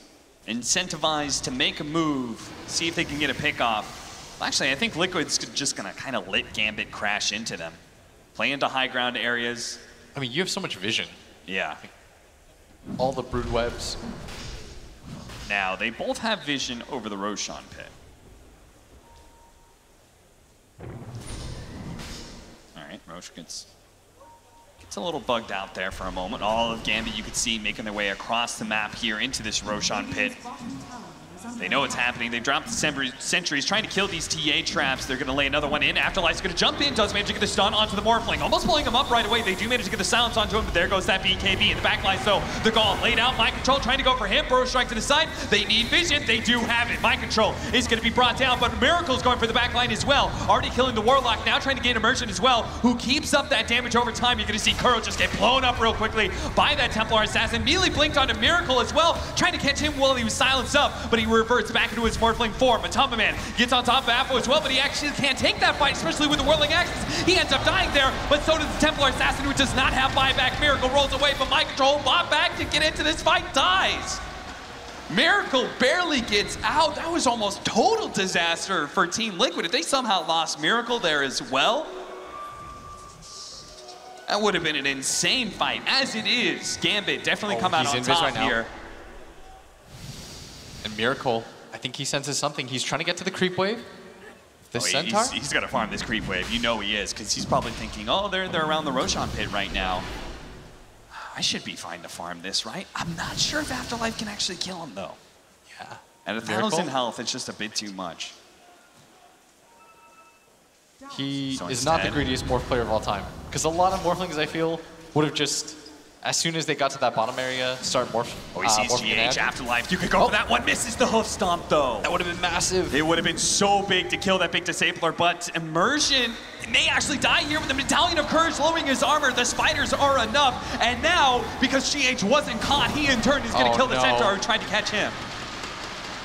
C: incentivized to make a move, see if they can get a pick off. Actually, I think Liquid's just gonna kind of let Gambit crash into them. Play into high ground areas.
A: I mean, you have so much vision.
C: Yeah.
A: All the brood webs.
C: Now, they both have vision over the Roshan pit. All right, Rosh gets a little bugged out there for a moment. All of Gambit you could see making their way across the map here into this Roshan pit. They know what's happening. They've dropped the sentries, trying to kill these TA traps. They're going to lay another one in. Afterlife's going to jump in, does manage to get the stun onto the Morphling. Almost pulling him up right away. They do manage to get the silence onto him, but there goes that BKB. In the back line, so the Gauntlet laid out. Mind Control trying to go for him. Burrow Strike to the side. They need vision. They do have it. Mind Control is going to be brought down, but Miracle's going for the back line as well. Already killing the Warlock, now trying to gain immersion as well, who keeps up that damage over time. You're going to see Kuro just get blown up real quickly by that Templar Assassin. Immediately blinked onto Miracle as well, trying to catch him while he was silenced up, but he reverts back into his Morphling form. Matumba Man gets on top of Apple as well, but he actually can't take that fight, especially with the Whirling Axes. He ends up dying there, but so does the Templar Assassin, who does not have buyback. Miracle rolls away, but Mind Control bought back to get into this fight, dies. Miracle barely gets out. That was almost total disaster for Team Liquid. If they somehow lost Miracle there as well, that would have been an insane fight. As it is, Gambit definitely come out on top here.
A: And Miracle, I think he senses something. He's trying to get to the creep wave. The Centaur?
C: He's got to farm this creep wave. You know he is, because he's probably thinking, oh, they're around the Roshan pit right now. I should be fine to farm this, right? I'm not sure if Afterlife can actually kill him, though.
A: Yeah.
C: At 1,000 health, it's just a bit too much.
A: He is not the greediest Morph player of all time. Because a lot of Morphlings, I feel, would have just, as soon as they got to that bottom area, start morphing.
C: Oh, he sees GH Afterlife. You could go for that one. Misses the hoof stomp, though.
A: That would have been massive.
C: It would have been so big to kill that big disabler, but Immersion may actually die here with the Medallion of Courage lowering his armor. The spiders are enough. And now, because GH wasn't caught, he in turn is going to kill the Centaur who tried to catch him.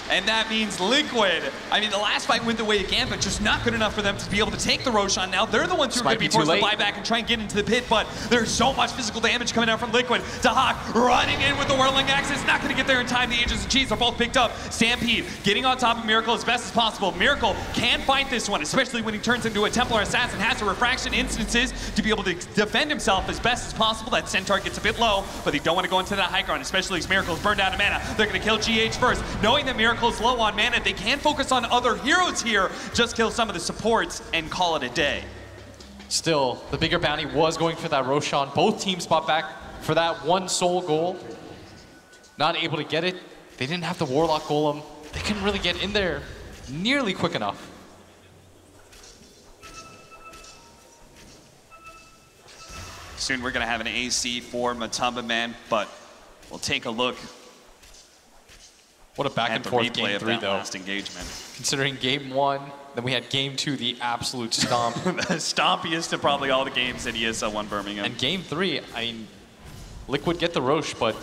C: And that means Liquid. I mean, the last fight went the way of Gambit, just not good enough for them to be able to take the Roshan. Now they're the ones who are going to be forced to buy back and try and get into the pit, but there's so much physical damage coming out from Liquid. Dahak running in with the Whirling Axis, not going to get there in time. The Agents of Cheese are both picked up. Stampede getting on top of Miracle as best as possible. Miracle can fight this one, especially when he turns into a Templar Assassin, has the refraction instances to be able to defend himself as best as possible. That Centaur gets a bit low, but they don't want to go into that high ground, especially as Miracle's burned out of mana. They're going to kill GH first, knowing that Miracle's low on mana. They can focus on other heroes here, just kill some of the supports and call it a day.
A: Still, the bigger bounty was going for that Roshan. Both teams bought back for that one sole goal. Not able to get it. They didn't have the Warlock Golem. They couldn't really get in there nearly quick enough.
C: Soon we're going to have an AC for Matumba Man, but we'll take a look.
A: What a back and forth game 3, though.
C: Last engagement.
A: Considering game 1, then we had game 2, the absolute stomp.
C: The stompiest of probably all the games at ESL One Birmingham.
A: And game 3, I mean, Liquid get the Roche, but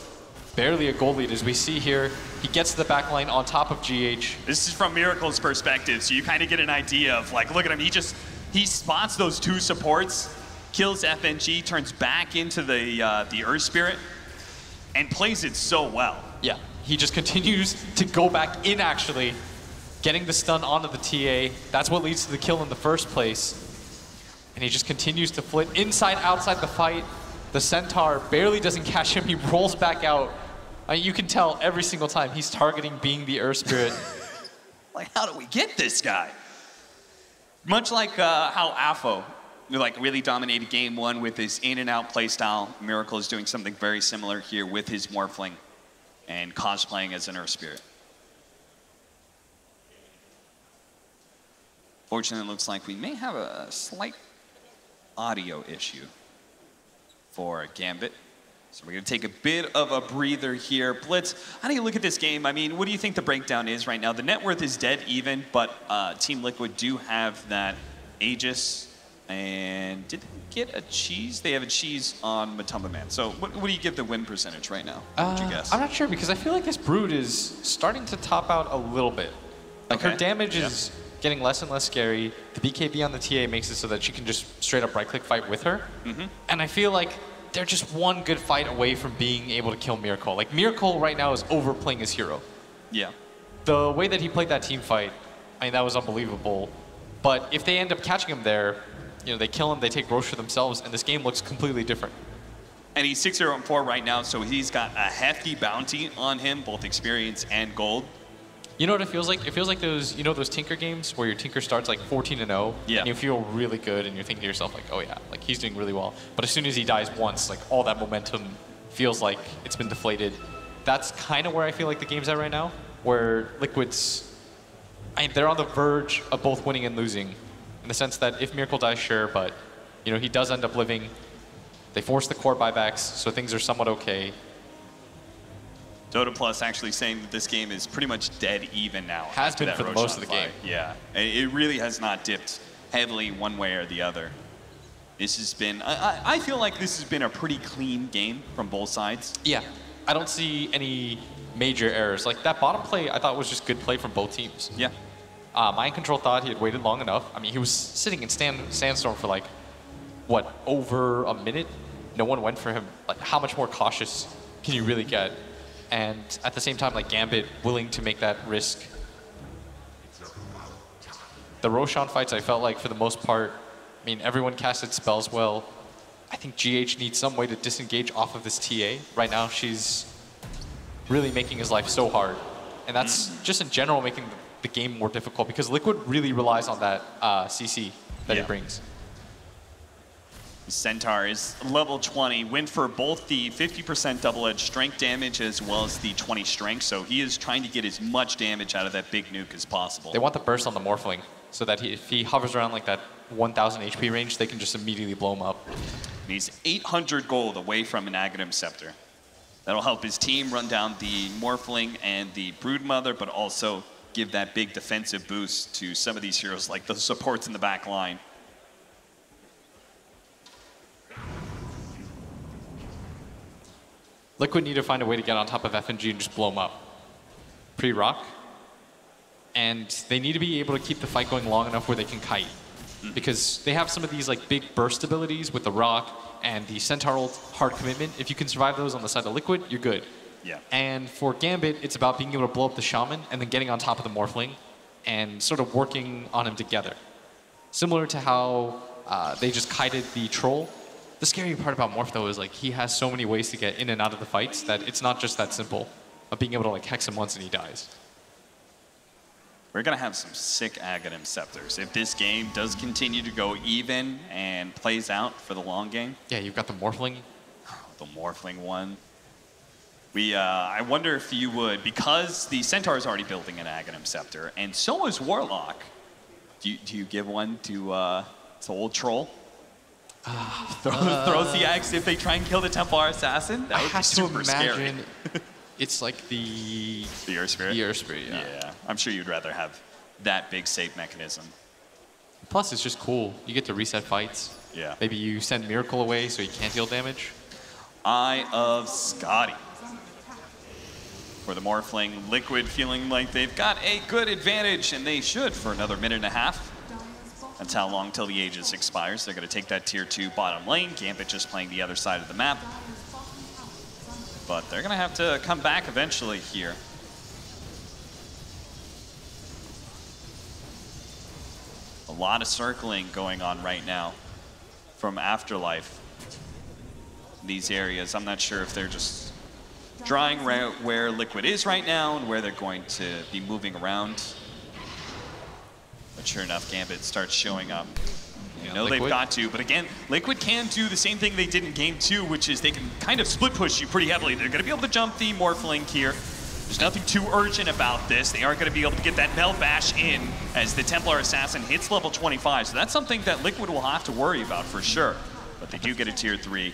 A: barely a goal lead. As we see here, he gets to the back line on top of GH.
C: This is from Miracle's perspective, so you kind of get an idea of, like, look at him. He spots those two supports, kills FNG, turns back into the Earth Spirit, and plays it so well.
A: Yeah. He just continues to go back in, actually, getting the stun onto the TA. That's what leads to the kill in the first place. And he just continues to flit inside, outside the fight. The Centaur barely doesn't catch him. He rolls back out. You can tell every single time he's targeting being the Earth Spirit.
C: Like, how do we get this guy? Much like how Afo like really dominated game one with his in and out play style. Miracle is doing something very similar here with his Morphling and cosplaying as an Earth Spirit. Fortunately, it looks like we may have a slight audio issue for Gambit. So we're going to take a bit of a breather here. Blitz, how do you look at this game? I mean, what do you think the breakdown is right now? The net worth is dead even, but Team Liquid do have that Aegis. And did they get a cheese? They have a cheese on Matumba Man. So what do you give the win percentage right now? What would you guess?
A: I'm not sure because I feel like this Brood is starting to top out a little bit. Like her damage is getting less and less scary. The BKB on the TA makes it so that she can just straight up right-click fight with her. And I feel like they're just one good fight away from being able to kill Miracle. Like Miracle right now is overplaying his hero.
C: Yeah.
A: The way that he played that team fight, I mean, that was unbelievable. But if they end up catching him there, you know, they kill him, they take Roche for themselves, and this game looks completely different.
C: And he's 6-0-4 right now, so he's got a hefty bounty on him, both experience and gold.
A: You know what it feels like? It feels like those, you know, those Tinker games where your Tinker starts like 14-0, and you feel really good, and you're thinking to yourself like, oh yeah, like he's doing really well. But as soon as he dies once, like all that momentum feels like it's been deflated. That's kind of where I feel like the game's at right now, where Liquid's, I mean, they're on the verge of both winning and losing, in the sense that if Miracle dies, sure, but you know he does end up living. They force the core buybacks, so things are somewhat okay.
C: Dota Plus actually saying that this game is pretty much dead even now.
A: Has been for most of the game.
C: Yeah, and it really has not dipped heavily one way or the other. This has been, I feel like this has been a pretty clean game from both sides.
A: Yeah, I don't see any major errors. Like that bottom play, I thought was just good play from both teams.
C: Yeah.
A: Mind Control thought he had waited long enough. I mean, he was sitting in Sandstorm for like, what, over a minute? No one went for him. Like, how much more cautious can you really get? And at the same time, like Gambit willing to make that risk. The Roshan fights, I felt like for the most part, I mean, everyone casted spells well. I think GH needs some way to disengage off of this TA. Right now, she's really making his life so hard. And that's just in general making the game more difficult because Liquid really relies on that CC that it brings.
C: Centaur is level 20, went for both the 50% double-edged strength damage as well as the 20 strength, so he is trying to get as much damage out of that big nuke as possible.
A: They want the burst on the Morphling, so that if he hovers around like that 1,000 HP range, they can just immediately blow him up.
C: And he's 800 gold away from an Aghanim Scepter. That'll help his team run down the Morphling and the Broodmother, but also give that big defensive boost to some of these heroes, like the supports in the back line.
A: Liquid need to find a way to get on top of FNG and just blow them up. Pre-rock. And they need to be able to keep the fight going long enough where they can kite. Because they have some of these like big burst abilities with the rock and the Centaur ult, hard commitment. If you can survive those on the side of Liquid, you're good.
C: Yeah.
A: And for Gambit, it's about being able to blow up the Shaman and then getting on top of the Morphling and sort of working on him together. Similar to how they just kited the Troll. The scary part about Morph, though, is like he has so many ways to get in and out of the fights that it's not just that simple of being able to like hex him once and he dies.
C: We're going to have some sick Aghanim Scepters. If this game does continue to go even and plays out for the long game.
A: Yeah, you've got the Morphling.
C: The Morphling one. I wonder if you would, because the Centaur is already building an Aghanim Scepter, and so is Warlock. Do you give one to old Troll? Throws the axe if they try and kill the Templar Assassin? That would be super scary.
A: It's like the
C: Earth Spirit?
A: The Earth Spirit, yeah.
C: Yeah, I'm sure you'd rather have that big save mechanism.
A: Plus, it's just cool. You get to reset fights.
C: Yeah.
A: Maybe you send Miracle away so he can't deal damage.
C: Eye of Scotty. For the Morphling, Liquid feeling like they've got a good advantage, and they should for another minute and a half. That's how long till the Aegis expires. They're going to take that tier 2 bottom lane. Gambit just playing the other side of the map. But they're going to have to come back eventually here. A lot of circling going on right now from Afterlife. These areas, I'm not sure if they're just drawing where Liquid is right now and where they're going to be moving around. But sure enough, Gambit starts showing up.
B: You know they've got to, but again, Liquid can do the same thing they did in game 2, which is they can kind of split push you pretty heavily. They're going to be able to jump the Morphling here. There's nothing too urgent about this. They are going to be able to get that Mel Bash in as the Templar Assassin hits level 25. So that's something that Liquid will have to worry about for sure. But they do get a tier 3.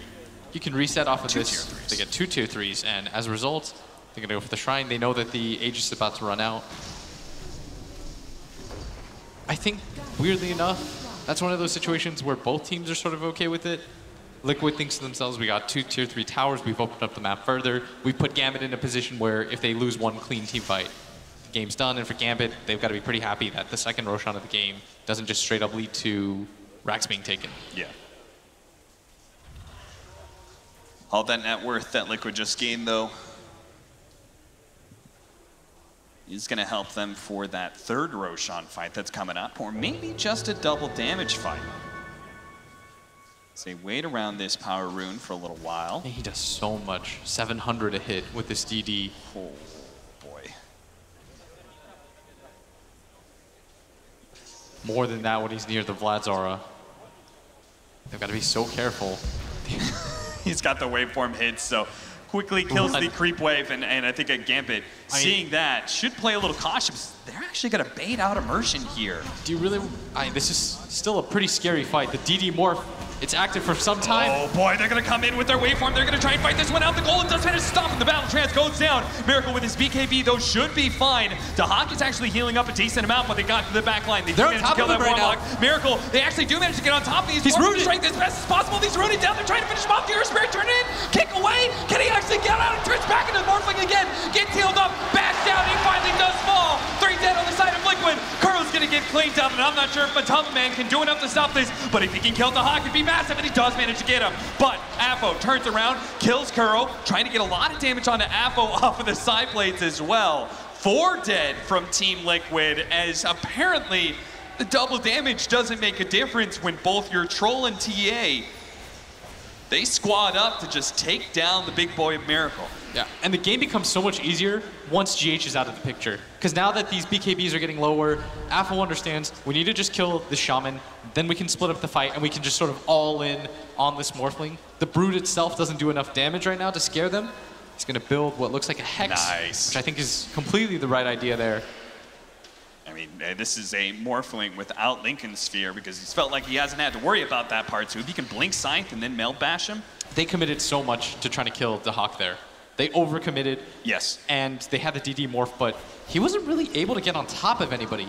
A: You can reset off of
B: Two
A: this.
B: tier 3s.
A: They get 2 tier 3s, and as a result, they're going to go for the Shrine. They know that the Aegis is about to run out. I think, weirdly enough, that's one of those situations where both teams are sort of okay with it. Liquid thinks to themselves, we got 2 tier 3 towers, we've opened up the map further. We put Gambit in a position where if they lose one clean team fight, the game's done. And for Gambit, they've got to be pretty happy that the second Roshan of the game doesn't just straight up lead to racks being taken.
B: Yeah. All that net worth that Liquid just gained, though, is going to help them for that third Roshan fight that's coming up, or maybe just a double damage fight. So they wait around this power rune for a little while.
A: He does so much. 700 a hit with this DD.
B: Oh, boy.
A: More than that when he's near the Vlad's aura. They've got to be so careful.
B: He's got the waveform hits, so quickly kills the creep wave, and I think a Gambit, seeing that, should play a little cautious. They're actually going to bait out immersion here.
A: Do you really... this is still a pretty scary fight. The DD Morph, it's active for some time.
B: Oh boy, they're going to come in with their waveform. They're going to try and fight this one out. The Golem does manage to stop him. The battle trance goes down. Miracle with his BKB, though, should be fine. Dahak is actually healing up a decent amount, but they got to the back line. They do manage to kill that Warlock. Miracle, they actually do manage to get on top of these. He's rooted. Strength as best as possible. He's rooted down. They're trying to finish him off. The Earth Spirit turn in. Kick away. Can he actually get out? And turns back into Morphling again. Gets healed up. Bashed down. He finally does fall. 3 dead on the side of Liquid. Kuro's going to get cleaned up, and I'm not sure if Matama Man can do enough to stop this, but if he can kill Dahak, it'd be massive, and he does manage to get him. But Afo turns around, kills Kuro, trying to get a lot of damage onto Afo off of the side blades as well. 4 dead from Team Liquid, as apparently the double damage doesn't make a difference when both your Troll and TA, they squad up to just take down the big boy of Miracle.
A: Yeah, and the game becomes so much easier once GH is out of the picture. Because now that these BKBs are getting lower, Afo understands we need to just kill the Shaman, then we can split up the fight, and we can just sort of all in on this Morphling. The Brood itself doesn't do enough damage right now to scare them. He's going to build what looks like a Hex, which I think is completely the right idea there.
B: I mean, this is a Morphling without Lincoln's Sphere, because he's felt like he hasn't had to worry about that part. So if he can Blink Scythe and then Meld Bash him.
A: They committed so much to trying to kill Dahak there. They overcommitted.
B: Yes.
A: And they had the DD morph, but he wasn't really able to get on top of anybody.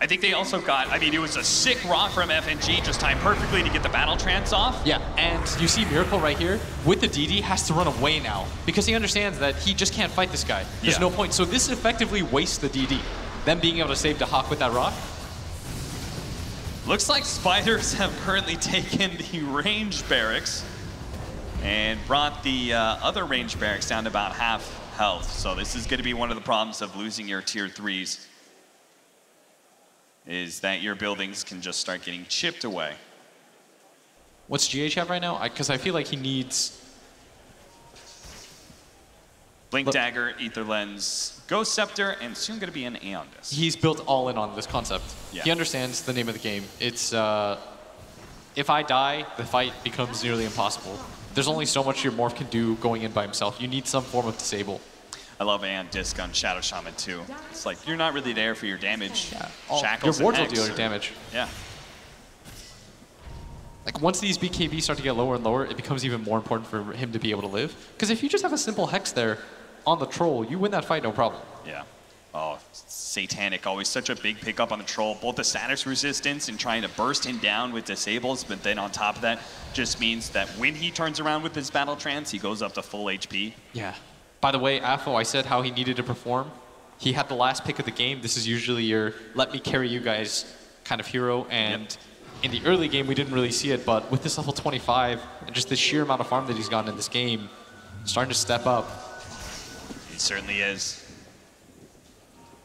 B: I think they also got, I mean, it was a sick rock from FNG, just timed perfectly to get the battle trance off.
A: Yeah, and you see Miracle right here, with the DD, has to run away now, because he understands that he just can't fight this guy. There's no point. So this effectively wastes the DD. Them being able to save Dahak with that rock.
B: Looks like Spiders have currently taken the range barracks and brought the other range barracks down to about half health. So this is going to be one of the problems of losing your tier 3s, is that your buildings can just start getting chipped away.
A: What's GH have right now? Because I feel like he needs...
B: Blink Dagger, Ether Lens, Ghost Scepter, and soon going to be an Aeon Disc.
A: He's built all in on this concept.
B: Yeah.
A: He understands the name of the game. It's, if I die, the fight becomes nearly impossible. There's only so much your Morph can do going in by himself. You need some form of disable.
B: I love Aeon Disc on Shadow Shaman too. It's like, you're not really there for your damage.
A: Yeah.
B: Shackles
A: your wards will
B: and
A: deal
B: Hex
A: your damage.
B: Yeah.
A: Like, once these BKBs start to get lower and lower, it becomes even more important for him to be able to live. Because if you just have a simple Hex there on the Troll, you win that fight no problem.
B: Yeah. Oh, Satanic, always such a big pickup on the Troll. Both the status resistance and trying to burst him down with disables, but then on top of that, just means that when he turns around with his battle trance, he goes up to full HP.
A: Yeah. By the way, Afo, I said how he needed to perform. He had the last pick of the game. This is usually your let me carry you guys kind of hero, and in the early game, we didn't really see it, but with this level 25 and just the sheer amount of farm that he's gotten in this game, starting to step up.
B: He certainly is.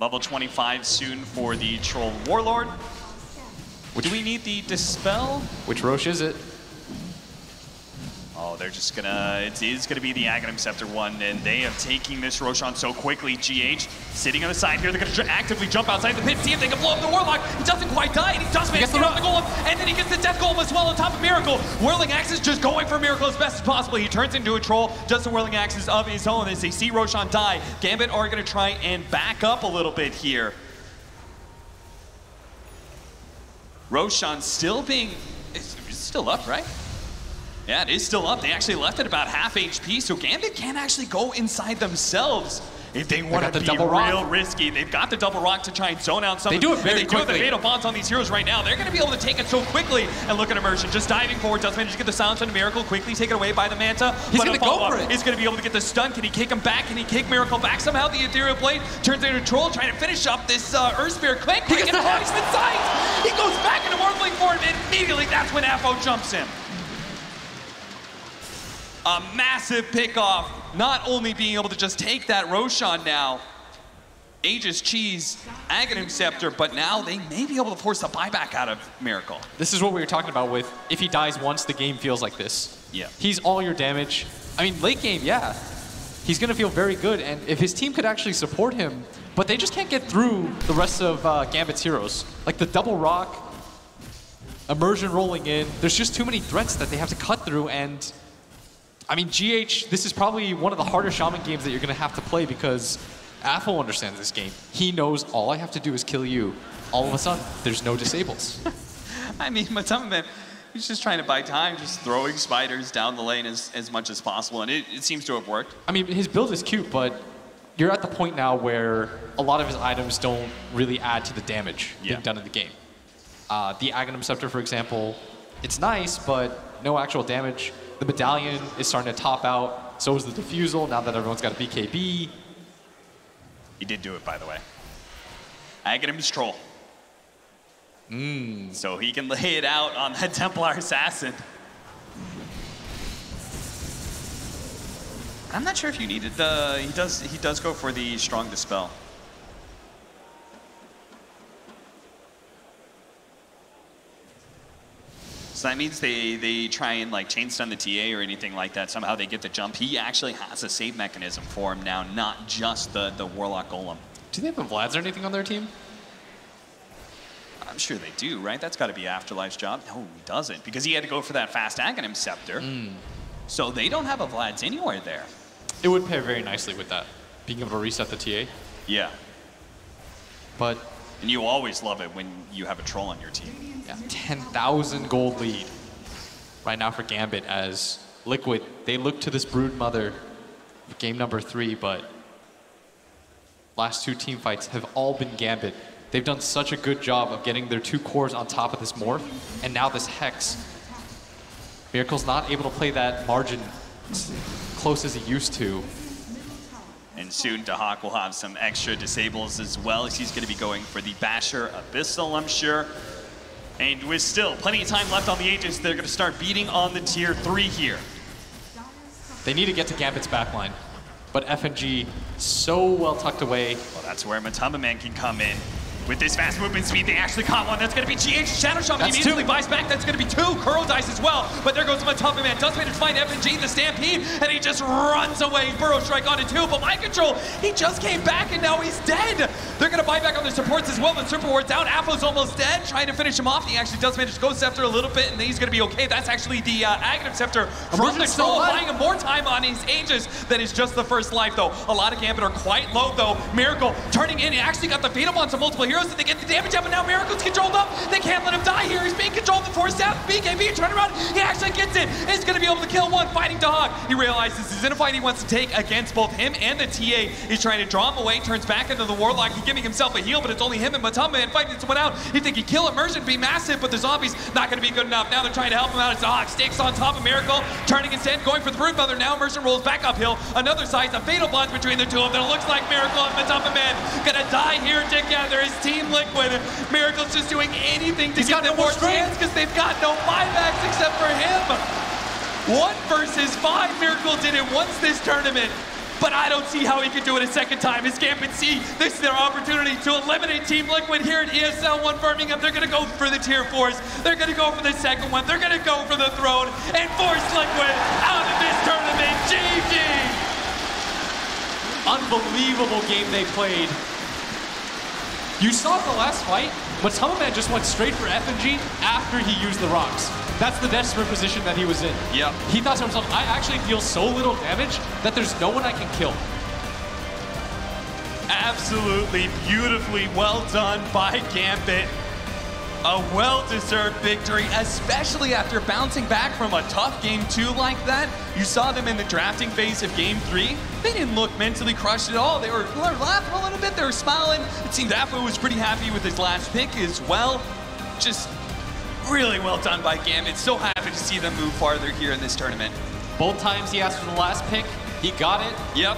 B: Level 25 soon for the Troll Warlord. Do we need the Dispel?
A: Which Roche is it?
B: Oh, they're just gonna, it is gonna be the Aghanim Scepter one, and they are taking this Roshan so quickly. GH sitting on the side here, they're gonna actively jump outside the pit, see if they can blow up the Warlock. He doesn't quite die, and he does manage to get off the Golem, and then he gets the Death Golem as well on top of Miracle. Whirling Axes just going for Miracle as best as possible. He turns into a troll, does the Whirling Axes of his own as they see Roshan die. Gambit are gonna try and back up a little bit here. Roshan still being, it's still up, right? Yeah, it is still up. They actually left at about half HP, so Gambit can actually go inside themselves if they want to be real risky. They've got the double rock to try and zone out some.
A: They do it very quickly.
B: They do have the fatal bonds on these heroes right now. They're going to be able to take it so quickly. And look at Immersion, just diving forward, does manage to get the silence on Miracle, quickly taken away by the Manta.
A: He's going to go for it.
B: He's going to be able to get the stun. Can he kick him back? Can he kick Miracle back? Somehow the Ethereal Blade turns into a troll, trying to finish up this Earth Spirit quick. He gets the poison sight. He goes back into Morphling for him, and immediately that's when Afo jumps him. A massive pickoff, not only being able to just take that Roshan now, Aegis Cheese, Aghanim Scepter, but now they may be able to force a buyback out of Miracle.
A: This is what we were talking about with, if he dies once, the game feels like this.
B: Yeah.
A: He's all your damage. I mean, late game, yeah. He's going to feel very good, and if his team could actually support him, but they just can't get through the rest of Gambit's heroes. Like the double rock, Immersion rolling in, there's just too many threats that they have to cut through, and I mean, GH, this is probably one of the harder Shaman games that you're going to have to play because Afo understands this game. He knows all I have to do is kill you. All of a sudden, there's no disables.
C: I mean, Matama, he's just trying to buy time, just throwing spiders down the lane as much as possible, and it seems to have worked.
A: I mean, his build is cute, but you're at the point now where a lot of his items don't really add to the damage being done in the game. The Aghanim Scepter, for example, it's nice, but no actual damage. The Medallion is starting to top out. So is the Diffusal, now that everyone's got a BKB.
B: He did do it, by the way. Aghanim's troll. So he can lay it out on that Templar Assassin.
C: I'm not sure if you needed the, he does go for the strong dispel. So that means they try and like chain stun the TA or anything like that. Somehow they get the jump. He actually has a save mechanism for him now, not just the Warlock Golem.
A: Do they have the Vlads or anything on their team?
C: I'm sure they do, right? That's got to be Afterlife's job. No, he doesn't, because he had to go for that fast Aghanim Scepter. So they don't have a Vlads anywhere there.
A: It would pair very nicely with that, being able to reset the TA.
B: Yeah.
A: But
B: and you always love it when you have a troll on your team.
A: Yeah, 10,000 gold lead right now for Gambit as Liquid, they look to this Brood Mother for game number 3, but last 2 team fights have all been Gambit. They've done such a good job of getting their 2 cores on top of this Morph, and now this Hex. Miracle's not able to play that margin as close as he used to.
B: And soon Dahak will have some extra disables as well, as he's going to be going for the Basher Abyssal, I'm sure. And with still plenty of time left on the Aegis, they're going to start beating on the tier 3 here.
A: They need to get to Gambit's backline, but FNG so well tucked away.
B: Well, that's where Matama Man can come in. With this fast movement speed, they actually caught one. That's going to be GH. Shadow Shaman immediately buys back. That's going to be 2. Curl Dice as well. But there goes Matama Man. Does manage to find FNG in the Stampede, and he just runs away. Burrow Strike onto 2, but Mind Control, he just came back, and now he's dead. They're going to buy back on their supports as well. The Super Ward down. Apo's almost dead, trying to finish him off. He actually does manage to go Scepter a little bit, and then he's going to be okay. That's actually the Aghanim Scepter from the troll, buying him more time on his Aegis than is just the first life, though. A lot of Gambit are quite low, though. Miracle turning in. He actually got the Fatal Bonds on multiple heroes, and they get the damage up, but now Miracle's controlled up. They can't let him die here. He's being controlled and forced out. BKB, turn around. He actually gets it. He's going to be able to kill one, fighting Dahak. He realizes he's in a fight he wants to take against both him and the TA. He's trying to draw him away, turns back into the Warlock. He's giving himself a heal, but it's only him and Matama Man fighting someone out. He'd think he'd kill Immersion, be massive, but the zombies not going to be good enough. Now they're trying to help him out as Dahak stakes on top of Miracle, turning instead, going for the Brood Mother. Now Immersion rolls back uphill. Another side, a fatal bond between the two of them. It looks like Miracle and Matama Man gonna die here together. His Team Liquid. Miracle's just doing anything to give them more chance because they've got no buybacks except for him. 1 versus 5. Miracle did it once this tournament.
C: but I don't see how he could do it a second time. As Gambit see, this is their opportunity to eliminate Team Liquid here at ESL One Birmingham. They're gonna go for the tier 4s. They're gonna go for the second one. They're gonna go for the throne and force Liquid out of this tournament. GG!
D: Unbelievable game they played. You saw the last fight, but Tamaman just went straight for FNG after he used the rocks. That's the desperate position that he was in.
C: Yep.
D: He thought to himself, I actually deal so little damage that there's no one I can kill.
C: Absolutely beautifully well done by Gambit. A well-deserved victory, especially after bouncing back from a tough game 2 like that. You saw them in the drafting phase of game 3. They didn't look mentally crushed at all. They were laughing a little bit. They were smiling. It seemed Afro was pretty happy with his last pick as well. Just really well done by Gambit. So happy to see them move farther here in this tournament.
D: Both times he asked for the last pick, he got it.
C: Yep.